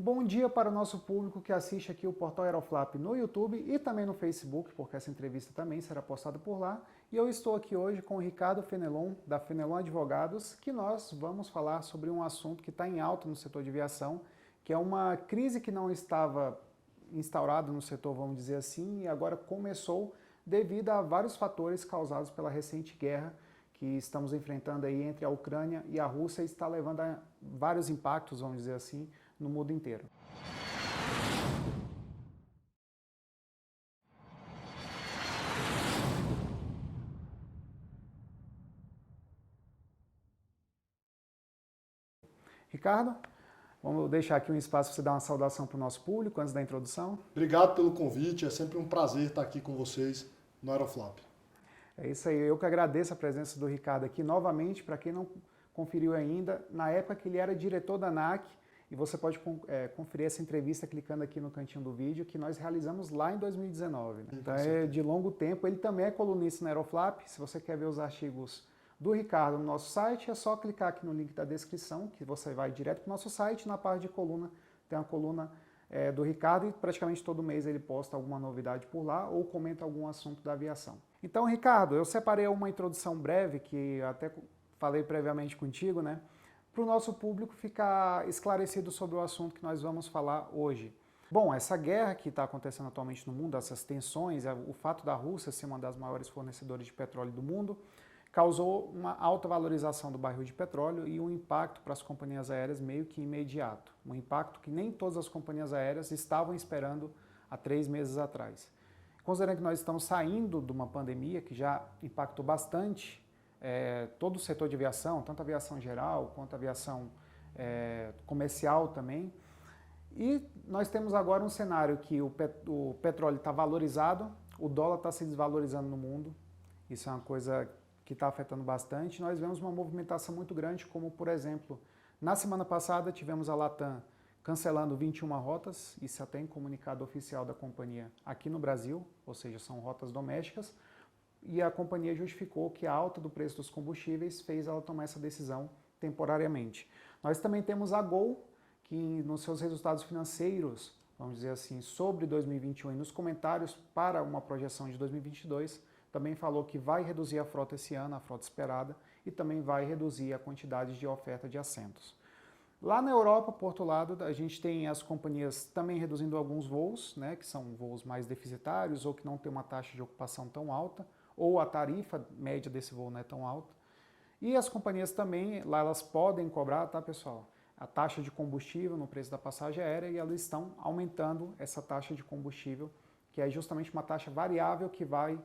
bom dia para o nosso público que assiste aqui o Portal Aeroflap no YouTube e também no Facebook, porque essa entrevista também será postada por lá. E eu estou aqui hoje com o Ricardo Fenelon, da Fenelon Advogados, que nós vamos falar sobre um assunto que está em alta no setor de aviação, que é uma crise que não estava instaurada no setor, vamos dizer assim, e agora começou devido a vários fatores causados pela recente guerra que estamos enfrentando aí entre a Ucrânia e a Rússia, e está levando a vários impactos, vamos dizer assim, no mundo inteiro. Ricardo, vamos deixar aqui um espaço para você dar uma saudação para o nosso público antes da introdução. Obrigado pelo convite, é sempre um prazer estar aqui com vocês no Aeroflap. É isso aí, eu que agradeço a presença do Ricardo aqui novamente. Para quem não conferiu ainda, na época que ele era diretor da ANAC, e você pode conferir essa entrevista clicando aqui no cantinho do vídeo, que nós realizamos lá em 2019. Né? Então é de longo tempo. Ele também é colunista na Aeroflap. Se você quer ver os artigos do Ricardo no nosso site, é só clicar aqui no link da descrição, que você vai direto para o nosso site. Na parte de coluna, tem a coluna do Ricardo, e praticamente todo mês ele posta alguma novidade por lá ou comenta algum assunto da aviação. Então, Ricardo, eu separei uma introdução breve, que eu até falei previamente contigo, né? Para o nosso público ficar esclarecido sobre o assunto que nós vamos falar hoje. Bom, essa guerra que está acontecendo atualmente no mundo, essas tensões, o fato da Rússia ser uma das maiores fornecedoras de petróleo do mundo, causou uma alta valorização do barril de petróleo e um impacto para as companhias aéreas meio que imediato. Um impacto que nem todas as companhias aéreas estavam esperando há 3 meses atrás. Considerando que nós estamos saindo de uma pandemia que já impactou bastante todo o setor de aviação, tanto a aviação geral quanto a aviação comercial também. E nós temos agora um cenário que o petróleo está valorizado, o dólar está se desvalorizando no mundo. Isso é uma coisa que está afetando bastante. Nós vemos uma movimentação muito grande, como por exemplo, na semana passada tivemos a Latam cancelando 21 rotas, isso até em comunicado oficial da companhia aqui no Brasil, ou seja, são rotas domésticas, e a companhia justificou que a alta do preço dos combustíveis fez ela tomar essa decisão temporariamente. Nós também temos a Gol, que nos seus resultados financeiros, vamos dizer assim, sobre 2021 e nos comentários para uma projeção de 2022, também falou que vai reduzir a frota esse ano, a frota esperada, e também vai reduzir a quantidade de oferta de assentos. Lá na Europa, por outro lado, a gente tem as companhias também reduzindo alguns voos, né, que são voos mais deficitários ou que não tem uma taxa de ocupação tão alta, ou a tarifa média desse voo não é tão alta. E as companhias também, lá elas podem cobrar, tá, pessoal, a taxa de combustível no preço da passagem aérea, e elas estão aumentando essa taxa de combustível, que é justamente uma taxa variável que vai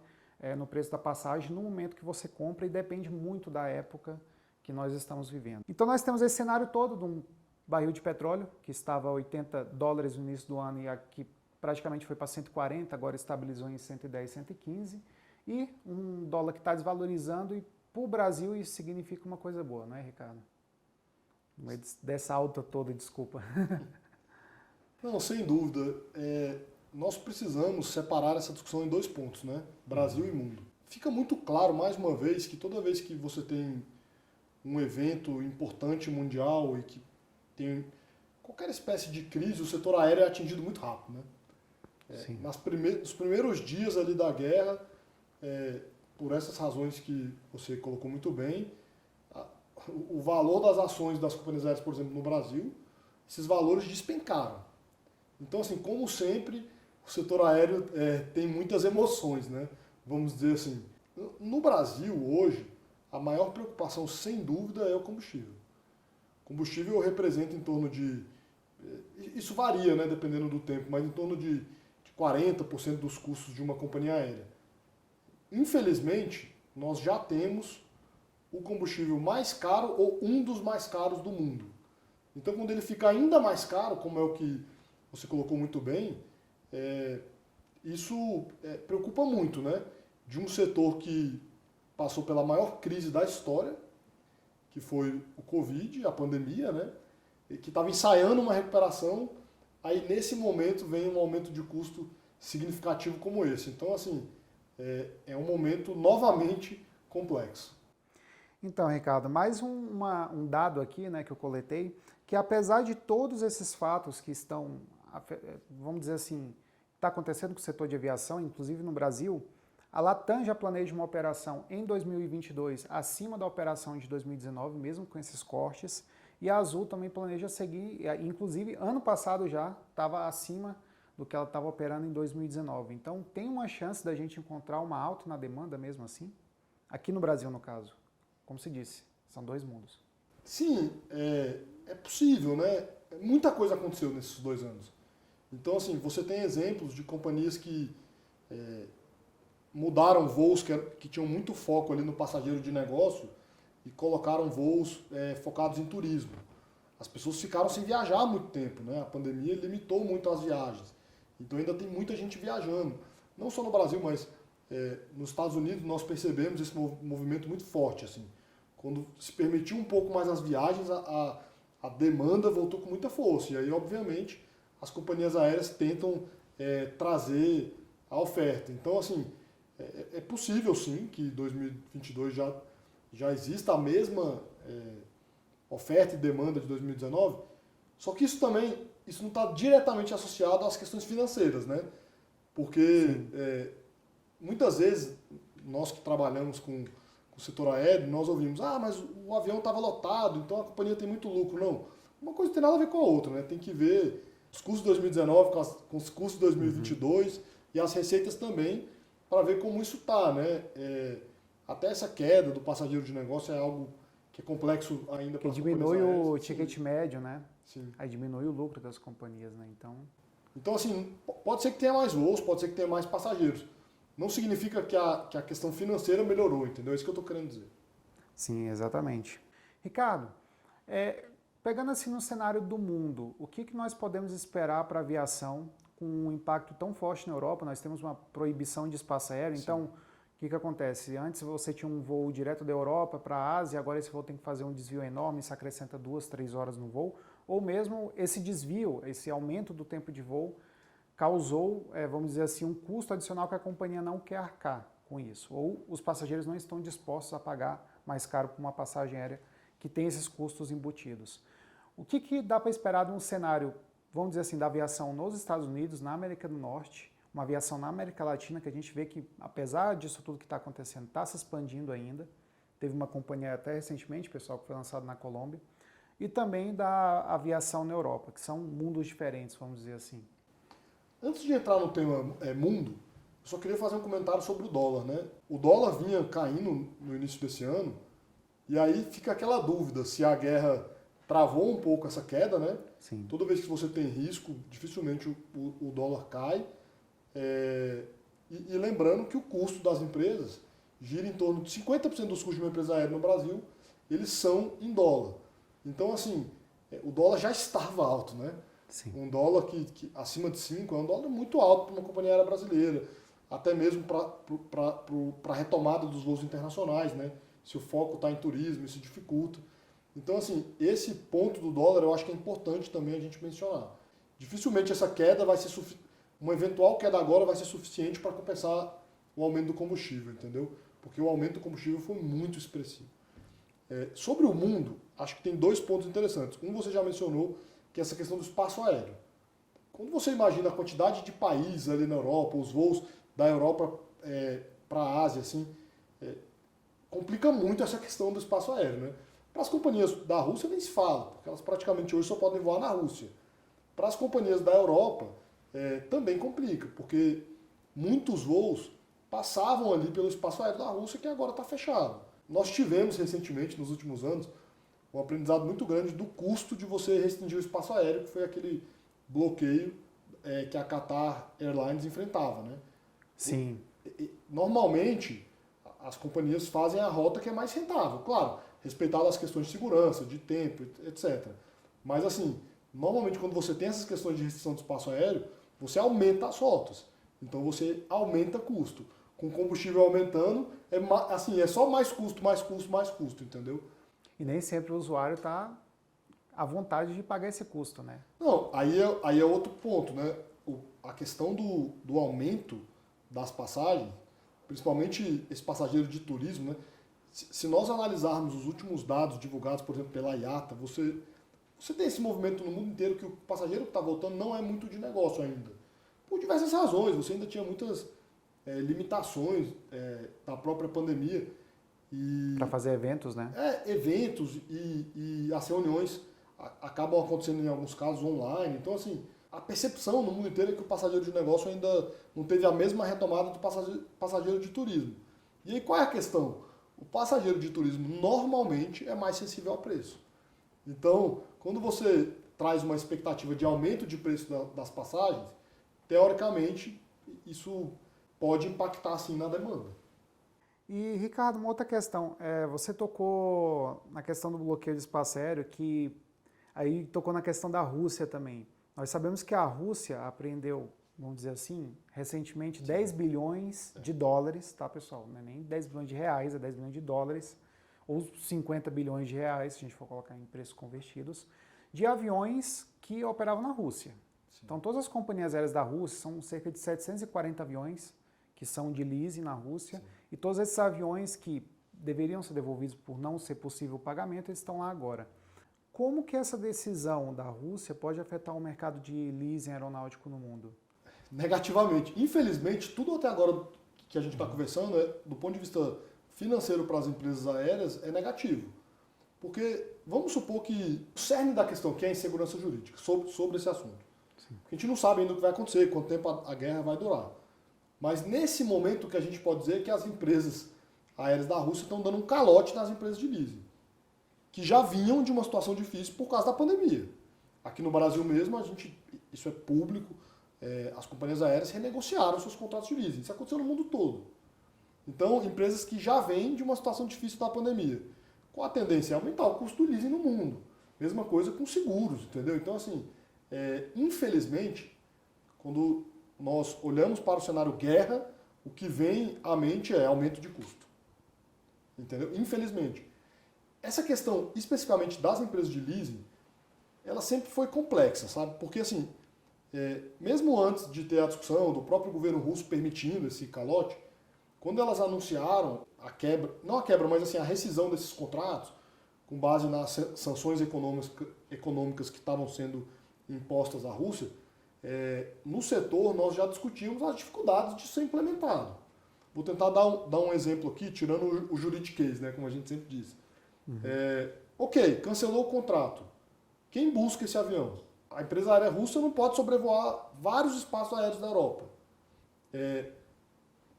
no preço da passagem no momento que você compra, e depende muito da época que nós estamos vivendo. Então nós temos esse cenário todo de um barril de petróleo que estava a $80 no início do ano e aqui praticamente foi para 140, agora estabilizou em 110, 115, e um dólar que está desvalorizando, e para o Brasil isso significa uma coisa boa, não é, Ricardo? Dessa alta toda, desculpa. Não, sem dúvida. Nós precisamos separar essa discussão em 2 pontos, né? Brasil e mundo. Fica muito claro, mais uma vez, que toda vez que você tem um evento importante mundial e que tem qualquer espécie de crise, o setor aéreo é atingido muito rápido, né? Nos primeiros dias ali da guerra, por essas razões que você colocou muito bem, o valor das ações das companhias aéreas, por exemplo, no Brasil, esses valores despencaram. Então, assim, como sempre, o setor aéreo tem muitas emoções, né? Vamos dizer assim. No Brasil, hoje, a maior preocupação, sem dúvida, é o combustível. O combustível representa em torno de... Isso varia, né, dependendo do tempo, mas em torno de 40% dos custos de uma companhia aérea. Infelizmente, nós já temos o combustível mais caro ou um dos mais caros do mundo. Então, quando ele fica ainda mais caro, como é o que você colocou muito bem, isso preocupa muito, né? De um setor que passou pela maior crise da história, que foi o Covid, a pandemia, né? E que estava ensaiando uma recuperação, aí nesse momento vem um aumento de custo significativo como esse. Então, assim, é um momento novamente complexo. Então, Ricardo, mais um dado aqui, né, que eu coletei, que apesar de todos esses fatos que estão, vamos dizer assim, está acontecendo com o setor de aviação, inclusive no Brasil, a Latam já planeja uma operação em 2022 acima da operação de 2019, mesmo com esses cortes, e a Azul também planeja seguir, inclusive ano passado já estava acima do que ela estava operando em 2019. Então tem uma chance da gente encontrar uma alta na demanda mesmo assim? Aqui no Brasil, no caso. Como se disse, são dois mundos. Sim, é possível, né? Muita coisa aconteceu nesses 2 anos. Então, assim, você tem exemplos de companhias que mudaram voos que tinham muito foco ali no passageiro de negócio e colocaram voos focados em turismo. As pessoas ficaram sem viajar há muito tempo, né? A pandemia limitou muito as viagens. Então ainda tem muita gente viajando. Não só no Brasil, mas nos Estados Unidos nós percebemos esse movimento muito forte. Assim. Quando se permitiu um pouco mais as viagens, a demanda voltou com muita força. E aí, obviamente, as companhias aéreas tentam trazer a oferta. Então, assim, é possível sim que em 2022 já exista a mesma oferta e demanda de 2019, só que isso não está diretamente associado às questões financeiras, né? Porque muitas vezes nós que trabalhamos com o setor aéreo, nós ouvimos, mas o avião estava lotado, então a companhia tem muito lucro. Não, uma coisa não tem nada a ver com a outra, né? Tem que ver os custos de 2019 com os custos de 2022 e as receitas também, para ver como isso está, né? Até essa queda do passageiro de negócio é algo que é complexo ainda para as companhias diminui aéreas. o ticket médio, né? Sim. Aí diminui o lucro das companhias, né? Então, assim, pode ser que tenha mais voos, pode ser que tenha mais passageiros. Não significa que a questão financeira melhorou, entendeu? É isso que eu estou querendo dizer. Sim, exatamente. Ricardo, pegando assim no cenário do mundo, o que nós podemos esperar para a aviação com um impacto tão forte na Europa? Nós temos uma proibição de espaço aéreo, então o que acontece? Antes você tinha um voo direto da Europa para a Ásia, agora esse voo tem que fazer um desvio enorme, isso acrescenta 2, 3 horas no voo, ou mesmo esse desvio, esse aumento do tempo de voo, causou, vamos dizer assim, um custo adicional que a companhia não quer arcar com isso, ou os passageiros não estão dispostos a pagar mais caro por uma passagem aérea que tem esses custos embutidos. O que dá para esperar de um cenário, vamos dizer assim, da aviação nos Estados Unidos, na América do Norte, uma aviação na América Latina, que a gente vê que, apesar disso tudo que está acontecendo, está se expandindo ainda. Teve uma companhia até recentemente, pessoal, que foi lançado na Colômbia. E também da aviação na Europa, que são mundos diferentes, vamos dizer assim. Antes de entrar no tema mundo, eu só queria fazer um comentário sobre o dólar, né? O dólar vinha caindo no início desse ano, e aí fica aquela dúvida se a guerra travou um pouco essa queda, né? Sim. Toda vez que você tem risco, dificilmente o dólar cai. E lembrando que o custo das empresas gira em torno de 50% dos custos de uma empresa aérea no Brasil, eles são em dólar. Então, assim, o dólar já estava alto, né? Sim. Um dólar que acima de 5 é um dólar muito alto para uma companhia aérea brasileira, até mesmo para a retomada dos voos internacionais, né? Se o foco está em turismo, isso dificulta. Então, assim, esse ponto do dólar eu acho que é importante também a gente mencionar. Dificilmente essa queda vai ser uma eventual queda agora vai ser suficiente para compensar o aumento do combustível, entendeu? Porque o aumento do combustível foi muito expressivo. Sobre o mundo, acho que tem 2 pontos interessantes. Um você já mencionou, que é essa questão do espaço aéreo. Quando você imagina a quantidade de países ali na Europa, os voos da Europa para a Ásia, assim, complica muito essa questão do espaço aéreo, né? Para as companhias da Rússia nem se fala, porque elas praticamente hoje só podem voar na Rússia. Para as companhias da Europa, também complica, porque muitos voos passavam ali pelo espaço aéreo da Rússia, que agora está fechado. Nós tivemos recentemente, nos últimos anos, um aprendizado muito grande do custo de você restringir o espaço aéreo, que foi aquele bloqueio que a Qatar Airlines enfrentava, né? Sim. Normalmente, as companhias fazem a rota que é mais rentável, claro, respeitado as questões de segurança, de tempo, etc. Mas assim, normalmente quando você tem essas questões de restrição do espaço aéreo, você aumenta as rotas. Então você aumenta custo. Com o combustível aumentando, é só mais custo, mais custo, mais custo, entendeu? E nem sempre o usuário está à vontade de pagar esse custo, né? Não, aí é outro ponto, né? A questão do aumento das passagens, principalmente esse passageiro de turismo, né? Se nós analisarmos os últimos dados divulgados, por exemplo, pela IATA, você você tem esse movimento no mundo inteiro que o passageiro que está voltando não é muito de negócio ainda. Por diversas razões, você ainda tinha muitas limitações da própria pandemia. Para fazer eventos, né? Eventos e as reuniões acabam acontecendo em alguns casos online. Então, assim, a percepção no mundo inteiro é que o passageiro de negócio ainda não teve a mesma retomada do passageiro de turismo. E aí qual é a questão? O passageiro de turismo normalmente é mais sensível ao preço. Então, quando você traz uma expectativa de aumento de preço das passagens, teoricamente, isso pode impactar sim na demanda. E, Ricardo, uma outra questão. Você tocou na questão do bloqueio de espaço aéreo, que aí tocou na questão da Rússia também. Nós sabemos que a Rússia apreendeu, vamos dizer assim, recentemente 10 bilhões de dólares, tá, pessoal? Não é nem 10 bilhões de reais, é 10 bilhões de dólares, ou 50 bilhões de reais, se a gente for colocar em preços convertidos, de aviões que operavam na Rússia. Sim. Então, todas as companhias aéreas da Rússia, são cerca de 740 aviões que são de leasing na Rússia, sim, e todos esses aviões que deveriam ser devolvidos por não ser possível o pagamento, eles estão lá agora. Como que essa decisão da Rússia pode afetar o mercado de leasing aeronáutico no mundo? Negativamente. Infelizmente, tudo até agora que a gente está conversando, do ponto de vista financeiro para as empresas aéreas, é negativo. Porque vamos supor que o cerne da questão, que é a insegurança jurídica, sobre esse assunto. Sim. A gente não sabe ainda o que vai acontecer, quanto tempo a guerra vai durar. Mas nesse momento o que a gente pode dizer é que as empresas aéreas da Rússia estão dando um calote nas empresas de leasing, que já vinham de uma situação difícil por causa da pandemia. Aqui no Brasil mesmo, isso é público, as companhias aéreas renegociaram seus contratos de leasing. Isso aconteceu no mundo todo. Então, empresas que já vêm de uma situação difícil da pandemia. Qual a tendência? É aumentar o custo do leasing no mundo. Mesma coisa com seguros, entendeu? Então, assim, infelizmente, quando nós olhamos para o cenário guerra, o que vem à mente é aumento de custo. Entendeu? Infelizmente. Essa questão, especificamente das empresas de leasing, ela sempre foi complexa, sabe? Porque, assim, mesmo antes de ter a discussão do próprio governo russo permitindo esse calote, quando elas anunciaram a quebra, não a quebra, mas assim, a rescisão desses contratos, com base nas sanções econômicas que estavam sendo impostas à Rússia, no setor nós já discutimos as dificuldades de ser implementado. Vou tentar dar um exemplo aqui, tirando o juridiquês, né, como a gente sempre diz. Uhum. Ok, cancelou o contrato. Quem busca esse avião? A empresa aérea russa não pode sobrevoar vários espaços aéreos da Europa.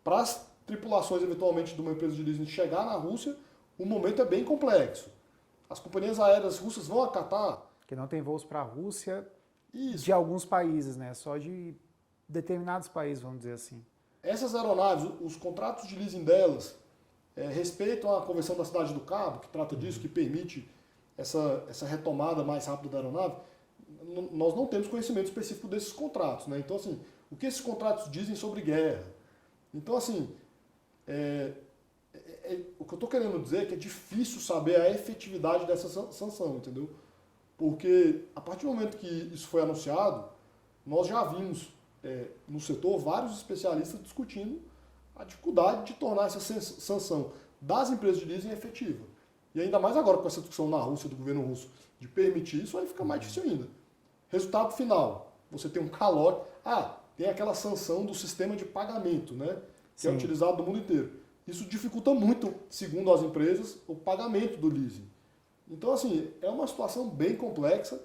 Para as tripulações, eventualmente, de uma empresa de leasing chegar na Rússia, o momento é bem complexo. As companhias aéreas russas vão acatar... Que não tem voos para a Rússia... Isso. De alguns países, né? Só de determinados países, vamos dizer assim. Essas aeronaves, os contratos de leasing delas, respeitam a Convenção da Cidade do Cabo, que trata disso, que permite essa retomada mais rápida da aeronave. Nós não temos conhecimento específico desses contratos, né? Então, assim, o que esses contratos dizem sobre guerra? Então, assim, o que eu estou querendo dizer é que é difícil saber a efetividade dessa sanção, entendeu? Porque a partir do momento que isso foi anunciado, nós já vimos no setor vários especialistas discutindo a dificuldade de tornar essa sanção das empresas de leasing efetiva. E ainda mais agora com essa discussão na Rússia, do governo russo, de permitir isso, aí fica mais difícil ainda. Resultado final, você tem um calote. Tem aquela sanção do sistema de pagamento, né? Que é utilizado no mundo inteiro. Isso dificulta muito, segundo as empresas, o pagamento do leasing. Então, assim, é uma situação bem complexa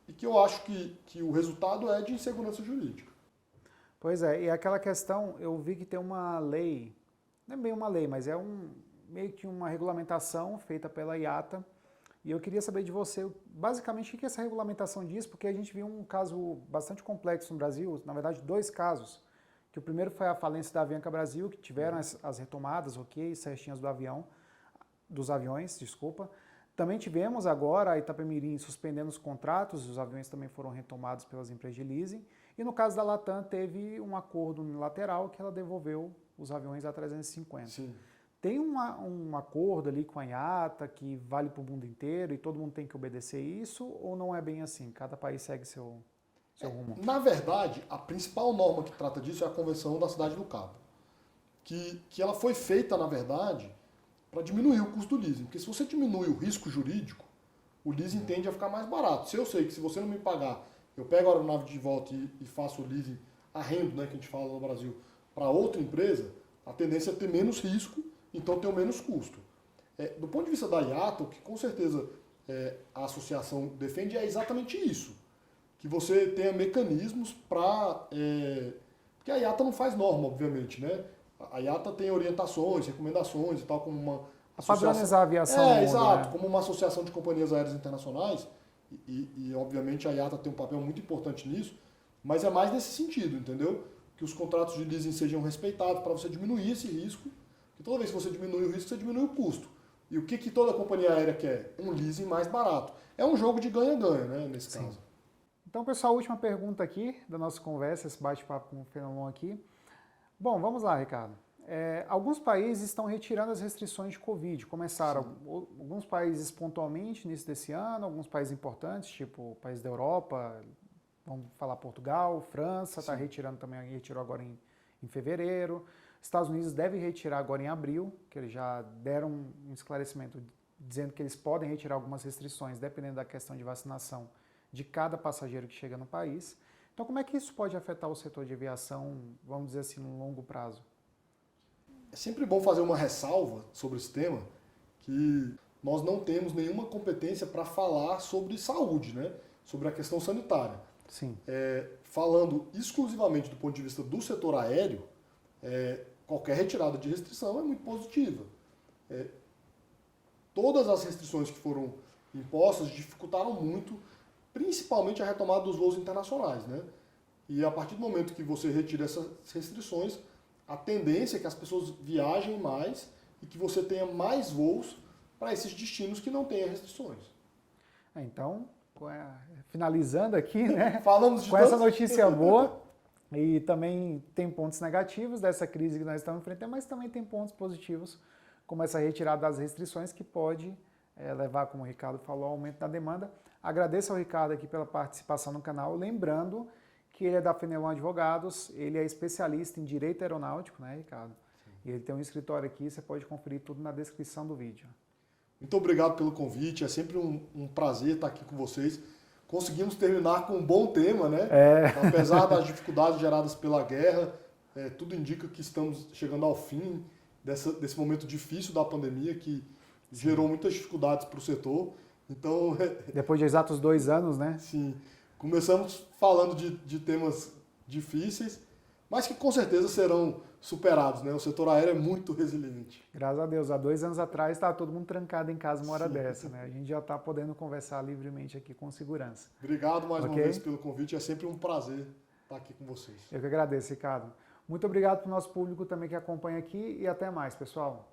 e que eu acho que o resultado é de insegurança jurídica. Pois é, e aquela questão, eu vi que tem uma lei, não é bem uma lei, mas é meio que uma regulamentação feita pela IATA, e eu queria saber de você, basicamente, o que essa regulamentação diz, porque a gente viu um caso bastante complexo no Brasil, na verdade, 2 casos, que o primeiro foi a falência da Avianca Brasil, que tiveram as retomadas, certinhas dos aviões, desculpa. Também tivemos agora a Itapemirim suspendendo os contratos, os aviões também foram retomados pelas empresas de leasing. E no caso da Latam teve um acordo unilateral que ela devolveu os aviões a 350. Sim. Tem um acordo ali com a IATA que vale para o mundo inteiro e todo mundo tem que obedecer isso, ou não é bem assim? Cada país segue seu rumo? Na verdade, a principal norma que trata disso é a Convenção da Cidade do Cabo. Que ela foi feita, na verdade, para diminuir o custo do leasing. Porque se você diminui o risco jurídico, o leasing tende a ficar mais barato. Se eu sei que se você não me pagar, eu pego a aeronave de volta e faço o leasing, arrendo, né, que a gente fala no Brasil, para outra empresa, a tendência é ter menos risco, então ter menos custo. Do ponto de vista da IATA, o que com certeza a associação defende é exatamente isso. Que você tenha mecanismos para... porque a IATA não faz norma, obviamente, né? A IATA tem orientações, recomendações e tal, como uma associação... Padronizar a aviação no mundo, exato, né? como uma associação de companhias aéreas internacionais, e obviamente a IATA tem um papel muito importante nisso, mas é mais nesse sentido, entendeu? Que os contratos de leasing sejam respeitados para você diminuir esse risco, que toda vez que você diminui o risco, você diminui o custo. E o que toda companhia aérea quer? Um leasing mais barato. É um jogo de ganha-ganha, né, nesse caso. Então, pessoal, última pergunta aqui da nossa conversa, esse bate-papo com o Fenelon aqui. Bom, vamos lá, Ricardo. Alguns países estão retirando as restrições de Covid. Começaram alguns países pontualmente no início desse ano, alguns países importantes, tipo países da Europa, vamos falar Portugal, França, está retirando também, retirou agora em fevereiro. Estados Unidos deve retirar agora em abril, que eles já deram um esclarecimento dizendo que eles podem retirar algumas restrições, dependendo da questão de vacinação de cada passageiro que chega no país. Então, como é que isso pode afetar o setor de aviação, vamos dizer assim, no longo prazo? É sempre bom fazer uma ressalva sobre esse tema, que nós não temos nenhuma competência para falar sobre saúde, né? Sobre a questão sanitária. Sim. Falando exclusivamente do ponto de vista do setor aéreo, qualquer retirada de restrição é muito positiva. Todas as restrições que foram impostas dificultaram muito, principalmente a retomada dos voos internacionais, né? E a partir do momento que você retira essas restrições, a tendência é que as pessoas viajem mais e que você tenha mais voos para esses destinos que não tenham restrições. Então, finalizando aqui, né? Falamos de com essa notícia boa, e também tem pontos negativos dessa crise que nós estamos enfrentando, mas também tem pontos positivos, como essa retirada das restrições que pode levar, como o Ricardo falou, ao aumento da demanda. Agradeço ao Ricardo aqui pela participação no canal, lembrando que ele é da Fenelon Advogados, ele é especialista em direito aeronáutico, né, Ricardo? Sim. E ele tem um escritório aqui, você pode conferir tudo na descrição do vídeo. Muito obrigado pelo convite, é sempre um prazer estar aqui com vocês. Conseguimos terminar com um bom tema, né? Apesar das dificuldades geradas pela guerra, tudo indica que estamos chegando ao fim desse momento difícil da pandemia, que gerou muitas dificuldades para o setor. Então, depois de exatos 2 anos, né? Sim. Começamos falando de temas difíceis, mas que com certeza serão superados, né? O setor aéreo é muito resiliente. Graças a Deus. Há 2 anos atrás estava todo mundo trancado em casa uma hora dessa, né? A gente já está podendo conversar livremente aqui com segurança. Obrigado mais uma vez pelo convite. É sempre um prazer estar aqui com vocês. Eu que agradeço, Ricardo. Muito obrigado para o nosso público também que acompanha aqui e até mais, pessoal.